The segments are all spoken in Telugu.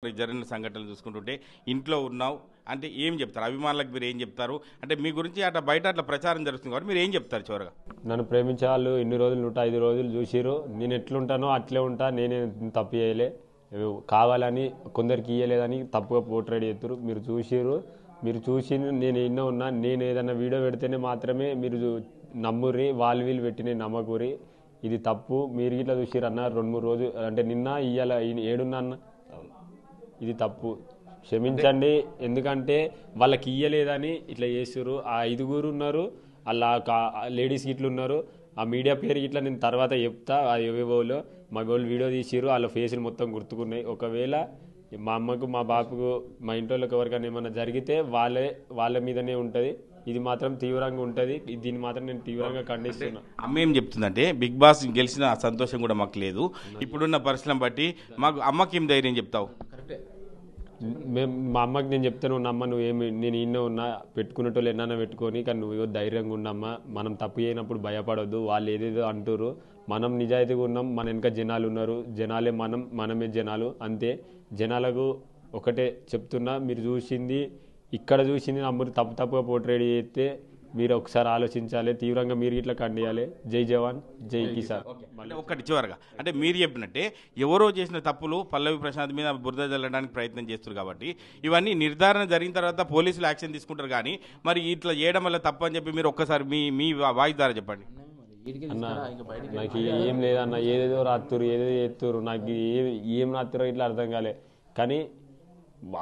జరిగిన సంఘటనలు చూసుకుంటుంటే ఇంట్లో ఉన్నావు అంటే ఏం చెప్తారు అభిమానులకు? మీరు ఏం చెప్తారు అంటే మీ గురించి అట్లా బయట అట్లా ప్రచారం జరుగుతుంది కాబట్టి మీరు ఏం చెప్తారు చివరిగా? నన్ను ప్రేమించే వాళ్ళు ఇన్ని రోజులు 105 రోజులు చూసిరు. నేను ఎట్లుంటానో అట్లే ఉంటా. నేనే తప్పు చేయలే, కావాలని కొందరికి ఇయ్యలేదని తప్పుగా పోర్ట్రేట్ చేస్తారు. మీరు చూసిరు, మీరు చూసి నేను ఎన్నో ఉన్నా. నేను ఏదైనా వీడియో పెడితేనే మాత్రమే మీరు నమ్ముర్రి, వాళ్ళు వీళ్ళు పెట్టిన నమ్మకూరి. ఇది తప్పు. మీరు ఇట్లా చూసిరు అన్న 2-3 రోజులు అంటే నిన్న ఇయ్యాల 7 అన్న, ఇది తప్పు, క్షమించండి. ఎందుకంటే వాళ్ళకి ఇయ్యలేదని ఇట్లా చేస్తారు. ఆ 5 ఉన్నారు, అలా లేడీస్ ఇట్లా ఉన్నారు. ఆ మీడియా పేరు ఇట్లా నేను తర్వాత చెప్తా. అది ఏవేవోలో మా వాళ్ళు వీడియో తీసిరు, వాళ్ళ ఫేసులు మొత్తం గుర్తుకున్నాయి. ఒకవేళ మా అమ్మకు మా బాపుకు మా ఇంట్లోకి ఎవరికైనా ఏమన్నా జరిగితే వాళ్ళ మీదనే ఉంటుంది. ఇది మాత్రం తీవ్రంగా ఉంటుంది. దీన్ని మాత్రం నేను తీవ్రంగా ఖండిస్తున్నా. అమ్మ ఏం చెప్తుందంటే బిగ్ బాస్ గెలిచిన సంతోషం కూడా మాకు లేదు, ఇప్పుడున్న పరిస్థితులను బట్టి మాకు అమ్మకి ఏం ధైర్యం చెప్తావు? మా అమ్మకి నేను చెప్తాను, అమ్మ నువ్వేమి నేను ఇన్నో ఉన్నా, పెట్టుకునేటోళ్ళు ఎన్నైనా పెట్టుకొని, కానీ నువ్వు ధైర్యంగా ఉన్నమ్మా. మనం తప్పు చేయనప్పుడు భయపడొద్దు. వాళ్ళు ఏదేదో అంటారు, మనం నిజాయితీగా ఉన్నాం. మన వెనక జనాలు ఉన్నారు, జనాలే మనమే జనాలు, అంతే. జనాలకు ఒకటే చెప్తున్నా, మీరు చూసింది ఇక్కడ చూసింది నమ్మురు తప్పుగా పోర్ట్రేట్ చేస్తే మీరు ఒకసారి ఆలోచించాలి. తీవ్రంగా మీరు ఇట్లా ఖండియాలి. జై జవాన్ జై కిసాన్. ఒక్కటి చివరగా అంటే మీరు చెప్పినట్టే ఎవరో చేసిన తప్పులు పల్లవి ప్రశాంత్ మీద బురద జల్లడానికి ప్రయత్నం చేస్తారు కాబట్టి ఇవన్నీ నిర్ధారణ జరిగిన తర్వాత పోలీసులు యాక్షన్ తీసుకుంటారు. కానీ మరి ఇట్లా చేయడం వల్ల తప్పు అని చెప్పి మీరు ఒక్కసారి మీ వాయిస్ ద్వారా చెప్పండి. అన్న నాకు ఏం లేదన్న, ఏదేదో రాత్తురు, ఏదేదో చేస్తురు, నాకు ఏం రాత్తురో ఇట్లా అర్థం కాలే. కానీ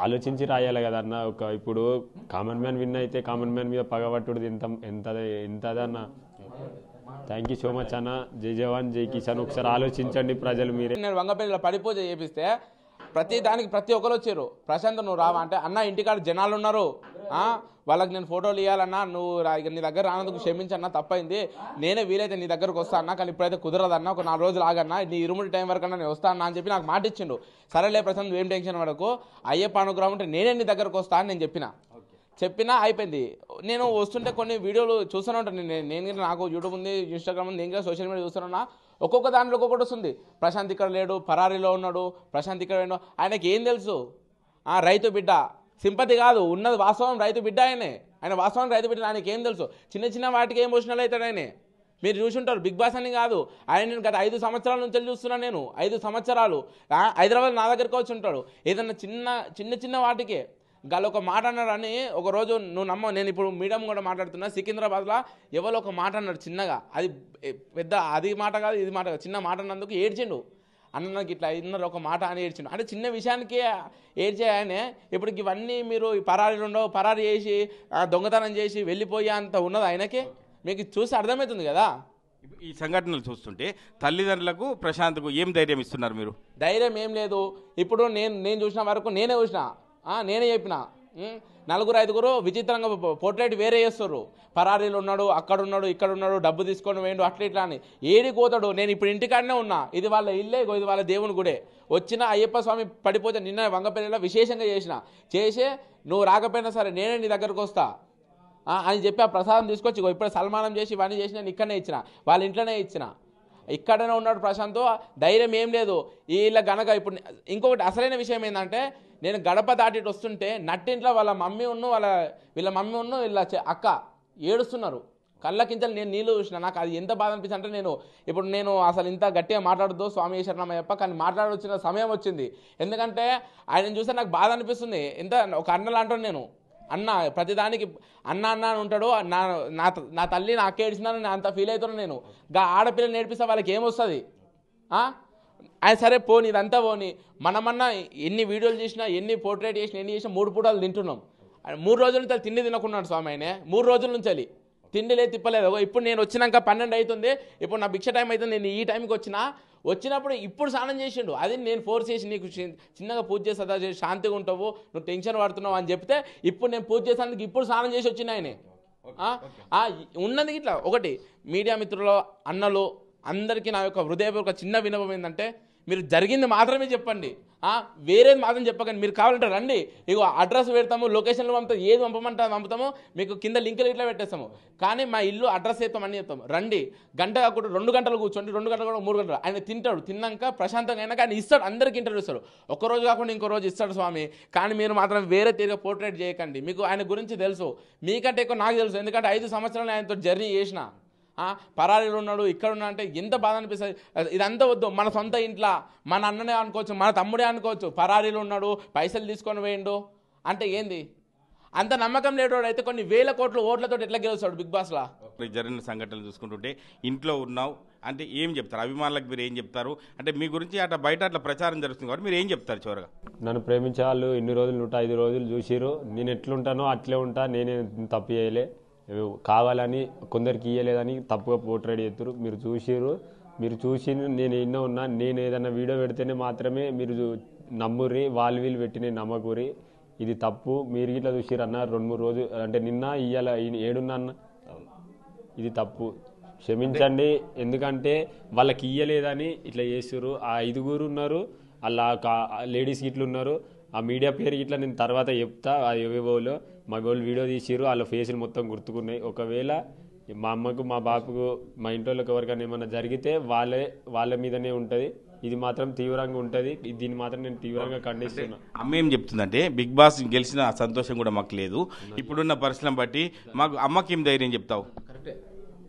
ఆలోచించి రాయాలి కదా అన్న. ఇప్పుడు కామన్ మ్యాన్ విన్ అయితే కామన్ మ్యాన్ మీద పగబట్టుడు ఎంతదన్న. థ్యాంక్ యూ సో మచ్ అన్న. జై జవాన్ జై కిసాన్. ఒకసారి ఆలోచించండి ప్రజలు. మీరే నేను వంగపల్లిలో పడిపోతే చేపిస్తే ప్రతి ఒక్కరు వచ్చారు, ప్రశాంత్ నువ్వు రావా అంటే, అన్న ఇంటికాడ జనాలు ఉన్నారు, వాళ్ళకి నేను ఫోటోలు ఇవ్వాలన్నా, నువ్వు నీ దగ్గర రానందుకు క్షమించన్నా, తప్పైంది. నేనే వీలైతే నీ దగ్గరకు వస్తా అన్నా, కానీ ఇప్పుడైతే కుదరదన్నా, ఒక 4 రోజులు ఆగన్నా, నీ ఇరుముడి టైం వరకు అన్నా నేను వస్తా అన్నా అని చెప్పి నాకు మాట ఇచ్చిండు. సరేలే ప్రశాంత్ నువ్వేం టెన్షన్ పడకు, అయ్యప్ప అనుగ్రహం ఉంటే నేనే నీ దగ్గరకు వస్తా అని నేను చెప్పినా అయిపోయింది. నేను వస్తుంటే కొన్ని వీడియోలు చూస్తూనే ఉంటాను. నేను నాకు యూట్యూబ్ ఉంది, ఇన్స్టాగ్రామ్ ఉంది, నేను కూడా సోషల్ మీడియా చూస్తున్నా. ఒక్కొక్క దాంట్లో ఒక్కొక్కటి వస్తుంది. ప్రశాంత్ ఇక్కడ లేడు, పరారీలో ఉన్నాడు, ప్రశాంత్ ఇక్కడ లేడు. ఆయనకి ఏం తెలుసు? రైతు బిడ్డ, సింపతి కాదు, ఉన్నది వాస్తవం రైతు బిడ్డ. ఆయన వాస్తవం రైతు బిడ్డ. ఆయనకి ఏం తెలుసు? చిన్న వాటికి ఎమోషనల్ అవుతాడు ఆయన. మీరు చూసుంటారు బిగ్ బాస్ అని కాదు ఆయన. నేను గత 5 సంవత్సరాల నుంచి చూస్తున్నాను. నేను 5 సంవత్సరాలు హైదరాబాద్ నా దగ్గరకు వచ్చి ఉంటాడు. ఏదన్నా చిన్న వాటికే గాలి ఒక మాట అన్నాడని ఒకరోజు నువ్వు నమ్మ. నేను ఇప్పుడు మీడియం కూడా మాట్లాడుతున్నా. సికింద్రాబాద్లో ఎవరో ఒక మాట అన్నాడు చిన్నగా, అది పెద్ద అది మాట కాదు ఇది మాట కాదు, చిన్న మాట అన్నందుకు ఏడ్చిండు. అన్నకి ఇట్లా ఇన్నర్ ఒక మాట అని ఏడ్చిండు. అంటే చిన్న విషయానికి ఏడ్చే ఆయనే ఇప్పుడు ఇవన్నీ మీరు పరారీ చేసి దొంగతనం చేసి వెళ్ళిపోయే అంత ఉన్నది ఆయనకే. మీకు చూసి అర్థమవుతుంది కదా. ఈ సంఘటనలు చూస్తుంటే తల్లిదండ్రులకు ప్రశాంత్కు ఏం ధైర్యం ఇస్తున్నారు మీరు? ధైర్యం ఏం లేదు. ఇప్పుడు నేను చూసిన వరకు నేనే చెప్పిన 4-5 విచిత్రంగా పోర్ట్రేట్ వేరే చేస్తారు. పరారీలు ఉన్నాడు, అక్కడ ఉన్నాడు, ఇక్కడ ఉన్నాడు, డబ్బు తీసుకొని వేయండు, అట్లా ఇట్లా అని. ఏడిపోతాడు? నేను ఇప్పుడు ఇంటికాడనే ఉన్నా. ఇది వాళ్ళ ఇల్లే, ఇది వాళ్ళ దేవుని గుడే. వచ్చిన అయ్యప్ప స్వామి పడిపోతే నిన్న వంగపల్లిలో విశేషంగా చేసి నువ్వు రాకపోయినా సరే నేనే నీ దగ్గరకు వస్తా అని చెప్పి ఆ ప్రసాదం తీసుకొచ్చి ఇప్పుడు సల్మానం చేసి ఇవన్నీ చేసి నేను ఇక్కడనే ఇచ్చిన, వాళ్ళ ఇంట్లోనే ఇచ్చిన. ఇక్కడనే ఉన్నాడు ప్రశాంత్. ధైర్యం ఏం లేదు వీళ్ళ గనక. ఇప్పుడు ఇంకొకటి అసలైన విషయం ఏంటంటే, నేను గడప దాటి వస్తుంటే నట్టింట్లో వీళ్ళ మమ్మీ వీళ్ళ అక్క ఏడుస్తున్నారు. కళ్ళకించలు నేను నీళ్ళు చూసిన. నాకు అది ఎంత బాధ అనిపించింది అంటే, నేను అసలు ఇంత గట్టిగా మాట్లాడద్దు స్వామి శరణమయ్యప్ప, కానీ మాట్లాడొచ్చిన సమయం వచ్చింది. ఎందుకంటే ఆయన చూస్తే నాకు బాధ అనిపిస్తుంది. ఎంత ఒక అన్నలా అంటాను నేను. అన్న ప్రతిదానికి అన్న అని ఉంటాడు. నా తల్లి నాకు ఏడ్చినాను, నేను అంత ఫీల్ అవుతున్నాను. నేను ఆడపిల్లలు నేర్పిస్తే వాళ్ళకి ఏమొస్తుంది? ఆయన సరే పోనీ, ఇదంతా పోనీ. మనమన్నా ఎన్ని వీడియోలు చేసినా, ఎన్ని పోర్ట్రేట్ చేసినా, ఎన్ని చేసినా 3 పూటలు తింటున్నాం. 3 రోజుల నుంచి తిండి తినకున్నాడు స్వామి. ఆయన 3 రోజుల నుంచి తిండి లేదు, తిప్పలేదు. ఇప్పుడు నేను వచ్చినాక 12 అవుతుంది. ఇప్పుడు నా భిక్ష టైం అవుతుంది. నేను ఈ టైంకి వచ్చినప్పుడు ఇప్పుడు స్నానం చేసిండు. అది నేను ఫోర్స్ చేసి నీకు చిన్నగా పూజ చేస్తా, శాంతిగా ఉంటావు, నువ్వు టెన్షన్ పడుతున్నావు అని చెప్తే ఇప్పుడు నేను పూజ చేసేందుకు ఇప్పుడు స్నానం చేసి వచ్చిన ఆయనే. ఉన్నది ఇట్లా ఒకటి. మీడియా మిత్రులు, అన్నలు అందరికీ నా యొక్క హృదయపూర్వక చిన్న వినపం ఏంటంటే, మీరు జరిగింది మాత్రమే చెప్పండి, వేరేది మాత్రం చెప్పకండి. మీరు కావాలంటే రండి, ఇగో అడ్రస్ పెడతాము, లొకేషన్లు పంపుతాము, ఏది పంపమంటే పంపుతాము, మీకు కింద లింకులు ఇట్లా పెట్టేస్తాము. కానీ మా ఇల్లు అడ్రస్ చెప్తాం అన్నీ చెప్తాము. రండి, గంట కాకుండా 2 గంటలు కూర్చోండి, 2 గంటలు కూడా 3 గంటలు. ఆయన తింటాడు, తిన్నాక ప్రశాంతంగా అయినాక ఆయన ఇస్తాడు, అందరికి ఇంటర్వ్యూ ఇస్తాడు. ఒక్కరోజు కాకుండా ఇంకో రోజు ఇస్తాడు స్వామి. కానీ మీరు మాత్రం వేరే తీరుగా పోర్ట్రేట్ చేయకండి. మీకు ఆయన గురించి తెలుసు, మీకంటే ఎక్కువ నాకు తెలుసు. ఎందుకంటే 5 సంవత్సరాలు ఆయనతో జర్నీ చేసిన. పరారీలో ఉన్నాడు, ఇక్కడ ఉన్నా అంటే ఎంత బాధ అనిపిస్తుంది. ఇదంతా వద్దు, మన సొంత ఇంట్లో మన అన్ననే అనుకోవచ్చు, మన తమ్ముడే అనుకోవచ్చు. పరారీలో ఉన్నాడు, పైసలు తీసుకొని వేయండు అంటే ఏంది? అంత నమ్మకం లేడు అయితే కొన్ని వేల కోట్ల ఓట్లతో ఎట్లా గెలుస్తాడు బిగ్ బాస్లా? జరిగిన సంఘటనలు చూసుకుంటుంటే ఇంట్లో ఉన్నావు అంటే ఏం చెప్తారు అభిమానులకు? మీరు ఏం చెప్తారు అంటే మీ గురించి అట్లా బయట అట్లా ప్రచారం జరుగుతుంది కాబట్టి మీరు ఏం చెప్తారు చివరగా? నన్ను ప్రేమించే వాళ్ళు ఇన్ని రోజులు 105 రోజులు చూసిరు, నేను ఎట్లుంటానో అట్లే ఉంటా, నేనే తప్పు చేయలే, కావాలని కొందరికి ఇయ్యలేదని తప్పుగా పోర్ట్రేట్ చేస్తారు. మీరు చూసి నేను ఎన్నో ఉన్నా, నేను ఏదైనా వీడియో పెడితేనే మాత్రమే మీరు నమ్ముర్రి, వీళ్ళు పెట్టిన నమ్మకూరి. ఇది తప్పు. మీరు ఇట్లా చూసిరు అన్న 2-3 రోజులు అంటే నిన్న ఇయ్యాల 7 అన్న, ఇది తప్పు, క్షమించండి. ఎందుకంటే వాళ్ళకి ఇయ్యలేదని ఇట్లా చేస్తారు. ఆ 5 ఉన్నారు, అలా లేడీస్ ఇట్లా ఉన్నారు. ఆ మీడియా పేరు ఇట్లా నేను తర్వాత చెప్తా. అది ఎవరిలో మా వాళ్ళు వీడియో తీసిరు, వాళ్ళ ఫేసులు మొత్తం గుర్తుకున్నాయి. ఒకవేళ మా అమ్మకు మా బాపుకు మా ఇంట్లోకి ఎవరికైనా ఏమన్నా జరిగితే వాళ్ళ మీదనే ఉంటుంది. ఇది మాత్రం తీవ్రంగా ఉంటుంది. దీన్ని మాత్రం నేను తీవ్రంగా ఖండిస్తున్నా. అమ్మ ఏం చెప్తుందంటే బిగ్ బాస్ గెలిచిన సంతోషం కూడా మాకు లేదు, ఇప్పుడున్న పరిస్థితులను బట్టి మాకు అమ్మకి ఏం ధైర్యం చెప్తావు?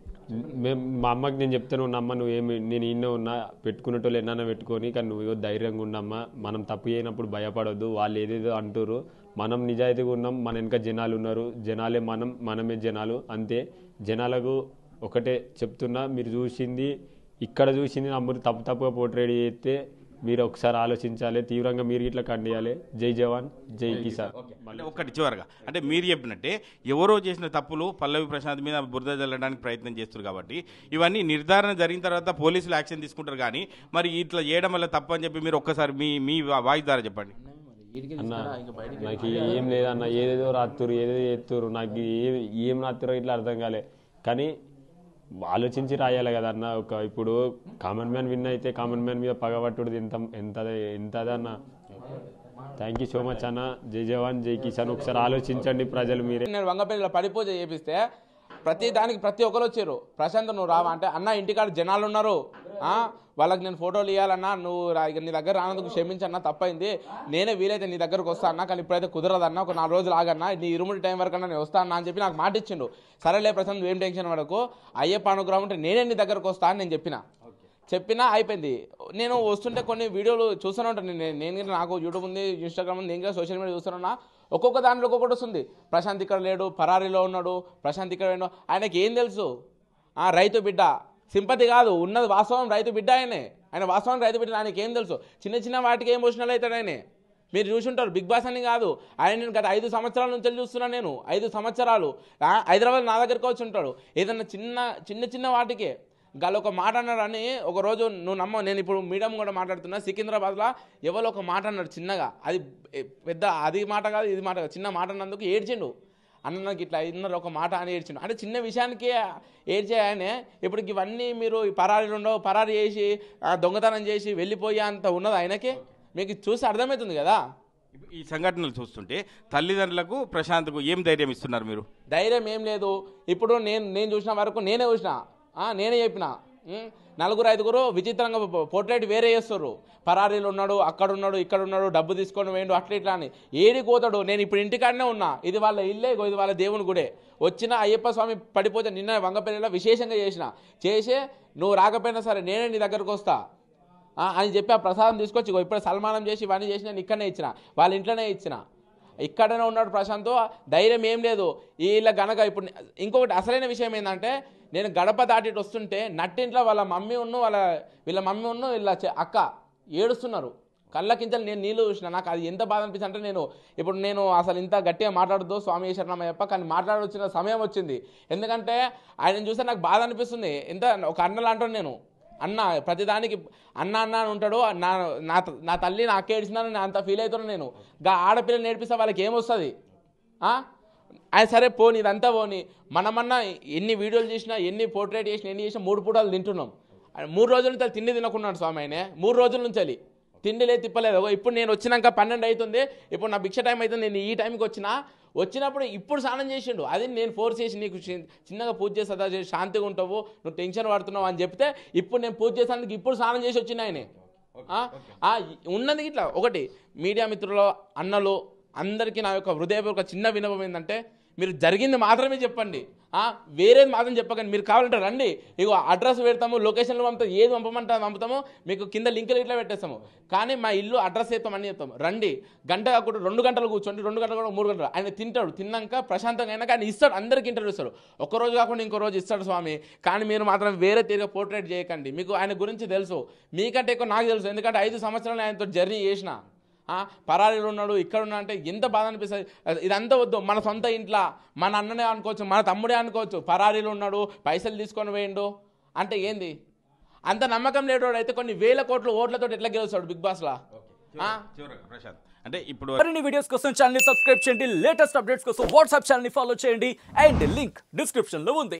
మా అమ్మకి నేను చెప్తాను, అమ్మ నువ్వేమి, నేను ఇన్నో ఉన్నా, పెట్టుకునేటోళ్ళు ఎన్నైనా పెట్టుకొని, కానీ నువ్వు ధైర్యంగా ఉన్నమ్మా, మనం తప్పు చేయనప్పుడు భయపడొద్దు. వాళ్ళు ఏదేదో అంటారు, మనం నిజాయితీగా ఉన్నాం, మన వెనక జనాలు ఉన్నారు, జనాలే మనమే జనాలు, అంతే. జనాలకు ఒకటే చెప్తున్నా, మీరు ఇక్కడ చూసింది నమ్మురు తప్పుగా పోర్ట్రేట్ చేస్తే మీరు ఒకసారి ఆలోచించాలి, తీవ్రంగా మీరు ఇట్లా ఖండియాలి. జై జవాన్ జై కిసాన్. అంటే ఒకటి చివరగా అంటే మీరు చెప్పినట్టే ఎవరో చేసిన తప్పులు పల్లవి ప్రశాంత్ మీద బురద జల్లడానికి ప్రయత్నం చేస్తారు కాబట్టి ఇవన్నీ నిర్ధారణ జరిగిన తర్వాత పోలీసులు యాక్షన్ తీసుకుంటారు. కానీ మరి ఇట్లా చేయడం వల్ల తప్పు అని చెప్పి మీరు ఒక్కసారి మీ వాయిస్ ద్వారా చెప్పండి. అన్న నాకు ఏం లేదన్న, ఏదేదో రాత్తురు, ఏదేదో చేస్తురు, నాకు ఏం రాత్తురో ఇట్లా అర్థం కాలే. కానీ ఆలోచించి రాయాలి కదా అన్న. ఇప్పుడు కామన్ మ్యాన్ విన్ అయితే కామన్ మ్యాన్ మీద పగబట్టుడు ఎంతదన్న. థ్యాంక్ యూ సో మచ్ అన్న. జై జవాన్ జై కిసాన్. ఒకసారి ఆలోచించండి ప్రజలు. మీరే నేను వంగపల్లిలో పడిపూజ చేపిస్తే ప్రతి ఒక్కరు వచ్చారు, ప్రశాంత్ నువ్వు రావా అంటే, అన్న ఇంటికాడ జనాలు ఉన్నారు, వాళ్ళకి నేను ఫోటోలు ఇవ్వాలన్నా, నువ్వు నీ దగ్గర రానందుకు క్షమించన్నా, తప్పైంది, నేనే వీలైతే నీ దగ్గరకు వస్తా అన్నా, కానీ ఇప్పుడైతే కుదరదన్నా, ఒక 4 రోజులు ఆగన్నా, నీ 2 టైం వరకు అన్నా నేను వస్తా అన్నా అని చెప్పి నాకు మాట ఇచ్చిండు. సరేలే ప్రశాంత్ నువ్వేం టెన్షన్ పడకు, అయ్యప్ప అనుగ్రహం ఉంటే నేనే నీ దగ్గరకు వస్తా అని నేను చెప్పినా అయిపోయింది. నేను వస్తుంటే కొన్ని వీడియోలు చూస్తూనే ఉంటాను. నేను నాకు యూట్యూబ్ ఉంది, ఇన్స్టాగ్రామ్ ఉంది, నేను సోషల్ మీడియా చూస్తున్నా. ఒక్కొక్క దాంట్లో ఒక్కొక్కటి వస్తుంది. ప్రశాంత్ ఇక్కడ లేడు, పరారీలో ఉన్నాడు, ప్రశాంత్ ఇక్కడ లేడు. ఆయనకి ఏం తెలుసు? రైతు బిడ్డ, సింపతి కాదు, ఉన్నది వాస్తవం రైతు బిడ్డ. ఆయన వాస్తవం రైతు బిడ్డ. ఆయనకి ఏం తెలుసు? చిన్న వాటికి ఎమోషనల్ అవుతాడు ఆయన. మీరు చూసుంటారు బిగ్ బాస్ అని కాదు, ఆయన నేను గత 5 సంవత్సరాల నుంచి చూస్తున్నాను. నేను 5 సంవత్సరాలు హైదరాబాద్ నా దగ్గరికి వచ్చి ఉంటాడు. ఏదన్నా చిన్న వాటికే గాలి ఒక మాట అన్నాడని ఒకరోజు నువ్వు నమ్మ, నేను ఇప్పుడు మీడియం కూడా మాట్లాడుతున్నా, సికింద్రాబాద్లో ఎవరో ఒక మాట అన్నాడు చిన్నగా, అది పెద్ద అది మాట కాదు ఇది మాట కాదు, చిన్న మాట అన్నందుకు ఏడ్చిండు. అన్న నాకు ఇట్లా ఇన్నర్ ఒక మాట అని ఏడ్చిండు. అంటే చిన్న విషయానికి ఏడ్చే ఆయనే ఇప్పుడు ఇవన్నీ మీరు పరారీ చేసి దొంగతనం చేసి వెళ్ళిపోయే అంత ఉన్నది ఆయనకి. మీకు చూసి అర్థమవుతుంది కదా. ఈ సంఘటనలు చూస్తుంటే తల్లిదండ్రులకు ప్రశాంత్కు ఏం ధైర్యం ఇస్తున్నారు మీరు? ధైర్యం ఏం లేదు. ఇప్పుడు నేను చూసిన వరకు నేనే చెప్పిన, 4-5 విచిత్రంగా పోర్ట్రేట్ వేరే చేస్తారు. పరారీలు ఉన్నాడు, అక్కడ ఉన్నాడు, ఇక్కడ ఉన్నాడు, డబ్బు తీసుకొని వేయండు, అట్లా ఇట్లా అని. ఏడిపోతాడు? నేను ఇప్పుడు ఇంటికాడనే ఉన్నా, ఇది వాళ్ళ ఇల్లే, ఇది వాళ్ళ దేవుని గుడే. వచ్చిన అయ్యప్ప స్వామి పడిపోతే నిన్న వంగపల్లిలో విశేషంగా చేసి నువ్వు రాకపోయినా సరే నేనే నీ దగ్గరకు వస్తా అని చెప్పి ఆ ప్రసాదం తీసుకొచ్చి ఇప్పుడు సల్మానం చేసి ఇవన్నీ చేసి నేను ఇక్కడనే ఇచ్చిన, వాళ్ళ ఇంట్లోనే ఇచ్చిన. ఇక్కడనే ఉన్నాడు ప్రశాంత్. ధైర్యం ఏం లేదు వీళ్ళ గనక. ఇప్పుడు ఇంకొకటి అసలైన విషయం ఏంటంటే, నేను గడప దాటి వస్తుంటే నట్టింట్లో వీళ్ళ మమ్మీ వీళ్ళ అక్క ఏడుస్తున్నారు. కళ్ళకింతలు నేను నీళ్ళు చూసిన. నాకు అది ఎంత బాధ అనిపిస్తుంది అంటే, నేను అసలు ఇంత గట్టిగా మాట్లాడద్దు స్వామి శరణమయ్యప్ప, కానీ మాట్లాడొచ్చిన సమయం వచ్చింది. ఎందుకంటే ఆయన చూస్తే నాకు బాధ అనిపిస్తుంది. ఎంత ఒక అన్నలాంటాను నేను. అన్న ప్రతిదానికి అన్న అని ఉంటాడు. నా తల్లి నా అక్క ఏడిచినాను, నేను అంత ఫీల్ అవుతున్నాను. నేను ఆడపిల్లలు నేర్పిస్తే వాళ్ళకి ఏమొస్తుంది? ఆయన సరే పోనీ, ఇదంతా పోనీ, మనమన్నా ఎన్ని వీడియోలు చేసినా, ఎన్ని పోర్ట్రేట్ చేసినా, ఎన్ని చేసినా 3 పూటలు తింటున్నాం. 3 రోజుల నుంచి తిండి తినకున్నాడు స్వామి ఆయన 3 రోజుల నుంచి తిండి లేదు తిప్పలేదు. ఇప్పుడు నేను వచ్చినాక 12 అవుతుంది, ఇప్పుడు నా భిక్ష టైం అవుతుంది, నేను ఈ టైంకి వచ్చినప్పుడు ఇప్పుడు స్నానం చేసిండు. అది నేను ఫోర్స్ చేసి నీకు చిన్నగా పూజ చేస్తా చేసి శాంతిగా ఉంటావు, నువ్వు టెన్షన్ పడుతున్నావు అని చెప్తే ఇప్పుడు నేను పూజ చేసానికి ఇప్పుడు స్నానం చేసి వచ్చిన ఆయనే. ఉన్నది ఇట్లా ఒకటి మీడియా మిత్రులు అన్నలు అందరికీ నా యొక్క హృదయపూర్వక చిన్న విన్నపం ఏంటంటే మీరు జరిగింది మాత్రమే చెప్పండి, వేరేది మాత్రం చెప్పకండి. మీరు కావాలంటే రండి, ఇగో అడ్రస్ పెడతాము, లొకేషన్లు పంపుతాము, ఏది పంపమంటే పంపుతాము, మీకు కింద లింకులు ఇట్లా పెట్టేస్తాము. కానీ మా ఇల్లు అడ్రస్ చేస్తాం అన్నీ చెప్తాం. రండి, గంట కాకుండా 2 గంటలు కూర్చోండి, 2 గంటలు కూడా 3 గంటలు ఆయన తింటాడు. తిన్నాక ప్రశాంతంగా అయినాక ఆయన ఇస్తాడు, అందరికీ ఇంటర్వ్యూ ఇస్తాడు. ఒక్కరోజు కాకుండా ఇంకో రోజు ఇస్తాడు స్వామి. కానీ మీరు మాత్రం వేరే తీరుగా పోర్ట్రేట్ చేయకండి. మీకు ఆయన గురించి తెలుసు, మీకంటే ఎక్కువ నాకు తెలుసు. ఎందుకంటే 5 సంవత్సరాలు ఆయనతో జర్నీ చేసిన. పరారీలో ఉన్నాడు, ఇక్కడ ఉన్నా అంటే ఎంత బాధ అనిపిస్తుంది. ఇదంతా వద్దు, మన సొంత ఇంట్లో మన అన్ననే అనుకోవచ్చు, మన తమ్ముడే అనుకోవచ్చు. పరారీలో ఉన్నాడు, పైసలు తీసుకొని వేయండు అంటే ఏంది? అంత నమ్మకం లేడు అయితే కొన్ని వేల కోట్ల ఓట్లతో ఎట్లా గెలుస్తాడు బిగ్ బాస్లా? ప్రశాంత్ అంటే ఇప్పుడు మరిన్ని వీడియోస్ కోసం ఛానల్ ని సబ్స్క్రైబ్ చేయండి, లేటెస్ట్ అప్డేట్స్ కోసం వాట్సాప్ ఛానల్ ని ఫాలో చేయండి, అండ్ లింక్ డిస్క్రిప్షన్ లో ఉంది.